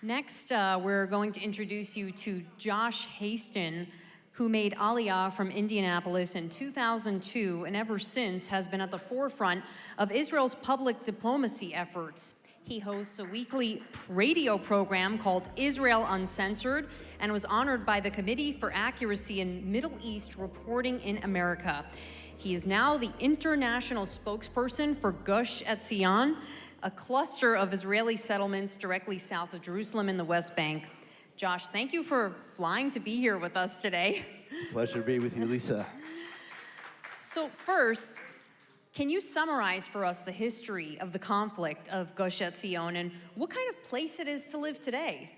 Next, we're going to introduce you to Josh Hasten, who made Aliyah from Indianapolis in 2002 and ever since has been at the forefront of Israel's public diplomacy efforts. He hosts a weekly radio program called Israel Uncensored and was honored by the Committee for Accuracy in Middle East Reporting in America. He is now the international spokesperson for Gush Etzion, a cluster of Israeli settlements directly south of Jerusalem in the West Bank. Josh, thank you for flying to be here with us today. It's a pleasure to be with you, Lisa. So first, can you summarize for us the history of the conflict of Gush Etzion and what kind of place it is to live today?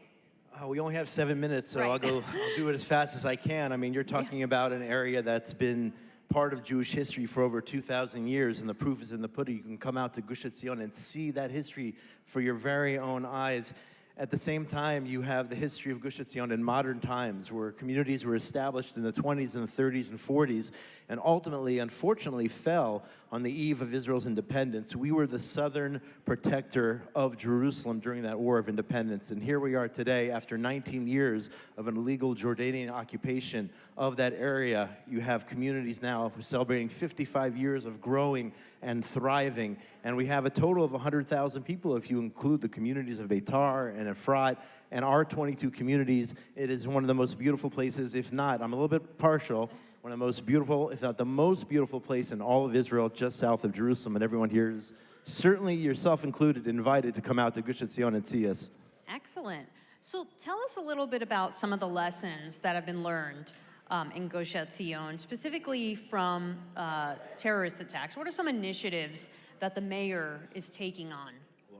We only have 7 minutes, so Right. I'll do it as fast as I can. I mean, you're talking about an area that's been part of Jewish history for over 2,000 years, and the proof is in the pudding. You can come out to Gush Etzion and see that history for your very own eyes. At the same time, you have the history of Gush Etzion in modern times, where communities were established in the 20s and the 30s and 40s, and ultimately, unfortunately, fell on the eve of Israel's independence. We were the southern protector of Jerusalem during that War of Independence, and here we are today, after 19 years of an illegal Jordanian occupation of that area. You have communities now celebrating 55 years of growing and thriving, and we have a total of 100,000 people if you include the communities of Beitar and Efrat and our 22 communities. It is one of the most beautiful places, if not, I'm a little bit partial, one of the most beautiful, if not the most beautiful place in all of Israel, just south of Jerusalem, and everyone here is, certainly yourself included, invited to come out to Gush Etzion and see us. Excellent. So tell us a little bit about some of the lessons that have been learned in Gush Etzion, specifically from terrorist attacks. What are some initiatives that the mayor is taking on?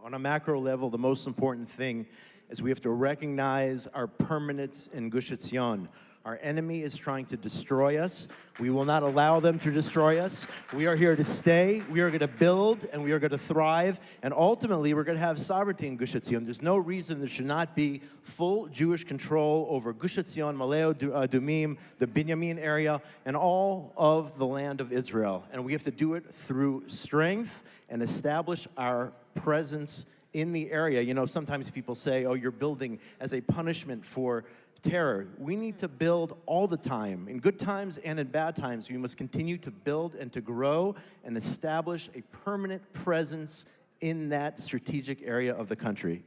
On a macro level, the most important thing is we have to recognize our permanence in Gush Etzion. Our enemy is trying to destroy us. We will not allow them to destroy us. We are here to stay. We are going to build, and we are going to thrive. And ultimately, we're going to have sovereignty in Gush Etzion. There's no reason there should not be full Jewish control over Gush Etzion, Maleo Dumim, the Binyamin area, and all of the land of Israel. And we have to do it through strength and establish our presence in the area. You know, sometimes people say, oh, you're building as a punishment for terror. We need to build all the time. In good times and in bad times, we must continue to build and to grow and establish a permanent presence in that strategic area of the country.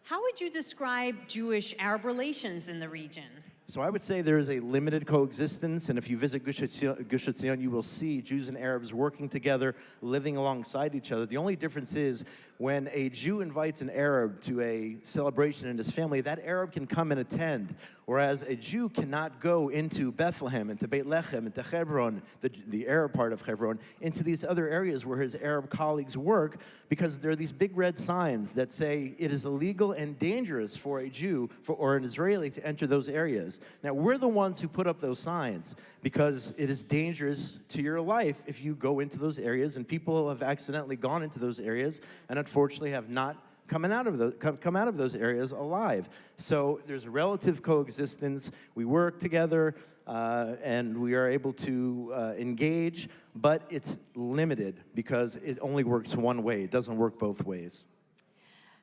How would you describe Jewish-Arab relations in the region? So I would say there is a limited coexistence, and if you visit Gush Etzion, you will see Jews and Arabs working together, living alongside each other. The only difference is when a Jew invites an Arab to a celebration in his family, that Arab can come and attend, whereas a Jew cannot go into Bethlehem, into Beit Lechem, into Hebron, the Arab part of Hebron, into these other areas where his Arab colleagues work, because there are these big red signs that say it is illegal and dangerous for a Jew or an Israeli to enter those areas. Now, we're the ones who put up those signs because it is dangerous to your life if you go into those areas, and people have accidentally gone into those areas and unfortunately have not come out of those areas alive. So there's a relative coexistence. We work together and we are able to engage, but it's limited because it only works one way. It doesn't work both ways.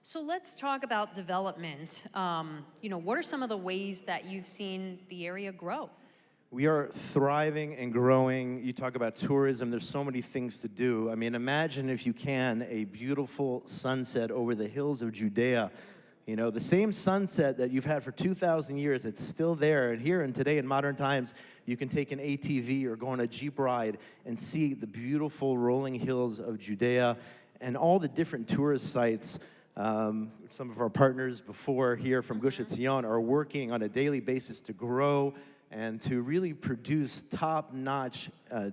So let's talk about development. What are some of the ways that you've seen the area grow? We are thriving and growing. You talk about tourism, there's so many things to do. I mean, imagine if you can, a beautiful sunset over the hills of Judea. You know, the same sunset that you've had for 2,000 years, it's still there. And here and today in modern times, you can take an ATV or go on a Jeep ride and see the beautiful rolling hills of Judea and all the different tourist sites. Some of our partners before here from Gush Etzion are working on a daily basis to grow and to really produce top-notch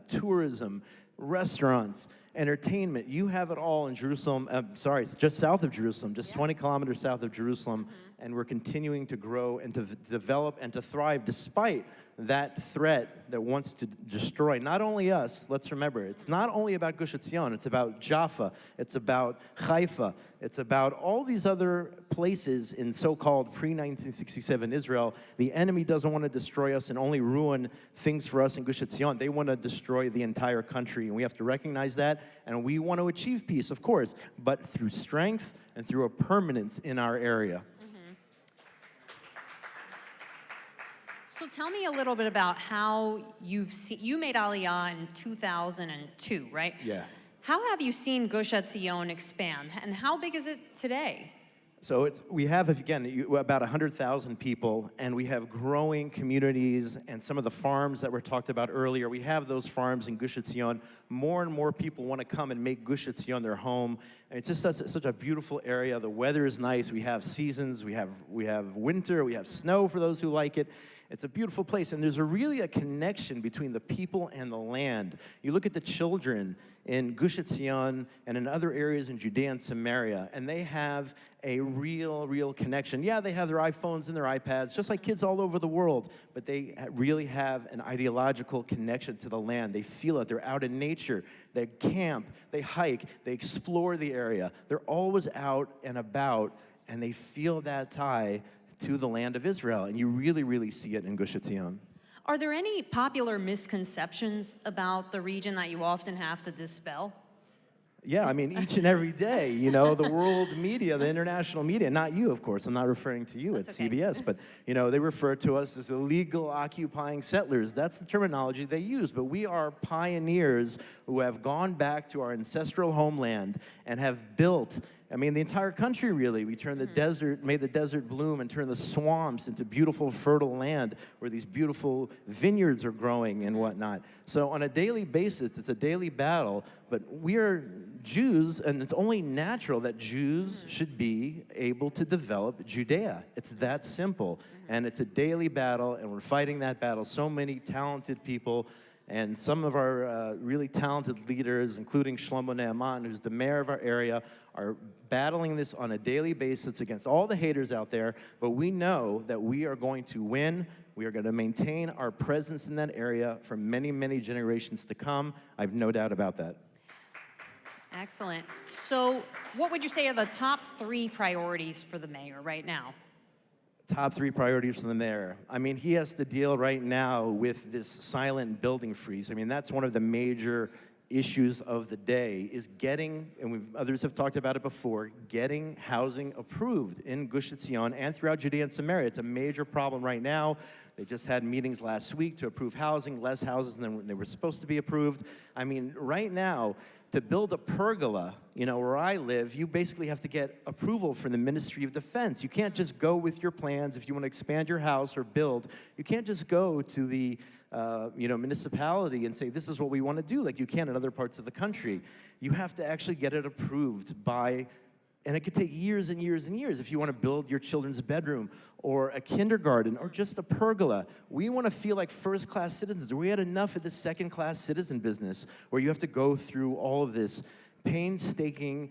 tourism, restaurants, entertainment. You have it all in Jerusalem. It's just south of Jerusalem, just 20 kilometers south of Jerusalem. And we're continuing to grow and to develop and to thrive despite that threat that wants to destroy not only us. Let's remember, it's not only about Gush Etzion, it's about Jaffa, it's about Haifa, it's about all these other places in so-called pre-1967 Israel. The enemy doesn't want to destroy us and only ruin things for us in Gush Etzion. They want to destroy the entire country, and we have to recognize that, and we want to achieve peace, of course, but through strength and through a permanence in our area. Mm-hmm. So tell me a little bit about how you made Aliyah in 2002, right? Yeah. How have you seen Gush Etzion expand, and how big is it today? So we have, again, about 100,000 people, and we have growing communities, and some of the farms that were talked about earlier, we have those farms in Gush Etzion. More and more people want to come and make Gush Etzion their home. And it's just such a beautiful area. The weather is nice. We have seasons. We have winter. We have snow for those who like it. It's a beautiful place, and there's really a connection between the people and the land. You look at the children in Gush Etzion and in other areas in Judea and Samaria, and they have a real connection. Yeah, they have their iPhones and their iPads, just like kids all over the world, but they really have an ideological connection to the land. They feel it. They're out in nature. They camp. They hike. They explore the area. They're always out and about, and they feel that tie to the land of Israel, and you really see it in Gush Etzion. Are there any popular misconceptions about the region that you often have to dispel? Yeah, I mean, each and every day, you know, the world media, the international media, not you, of course, I'm not referring to you at CBS, but, you know, they refer to us as illegal occupying settlers. That's the terminology they use, but we are pioneers who have gone back to our ancestral homeland and have built, I mean, the entire country, really. We turned the desert, made the desert bloom, and turned the swamps into beautiful, fertile land where these beautiful vineyards are growing and whatnot. So on a daily basis, it's a daily battle, but we are Jews, and it's only natural that Jews should be able to develop Judea. It's that simple, and it's a daily battle, and we're fighting that battle. So many talented people, and some of our really talented leaders, including Shlomo Naaman, who's the mayor of our area, are battling this on a daily basis against all the haters out there, but we know that we are going to win. We are going to maintain our presence in that area for many generations to come. I have no doubt about that. Excellent. So what would you say are the top 3 priorities for the mayor right now? Top 3 priorities for the mayor. I mean, he has to deal right now with this silent building freeze. I mean, that's one of the major issues of the day, is getting, and others have talked about it before, getting housing approved in Gush Etzion and throughout Judea and Samaria. It's a major problem right now. They just had meetings last week to approve housing, less houses than they were supposed to be approved. I mean, right now, to build a pergola, you know, where I live, you basically have to get approval from the Ministry of Defense. You can't just go with your plans if you want to expand your house or build. You can't just go to the municipality and say, this is what we want to do, like you can in other parts of the country. You have to actually get it approved by, and it could take years and years and years if you want to build your children's bedroom or a kindergarten or just a pergola. We want to feel like first-class citizens. We had enough of this second-class citizen business where you have to go through all of this painstaking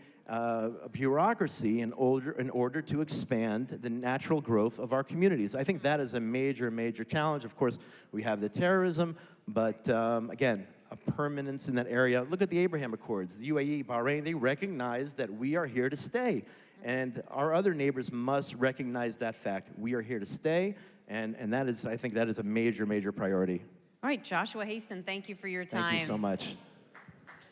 bureaucracy in order to expand the natural growth of our communities. I think that is a major challenge. Of course, we have the terrorism, but again, a permanence in that area. Look at the Abraham Accords. The UAE, Bahrain, they recognize that we are here to stay. And our other neighbors must recognize that fact. We are here to stay, and that is, I think that is a major priority. All right, Joshua Hasten, thank you for your time. Thank you so much.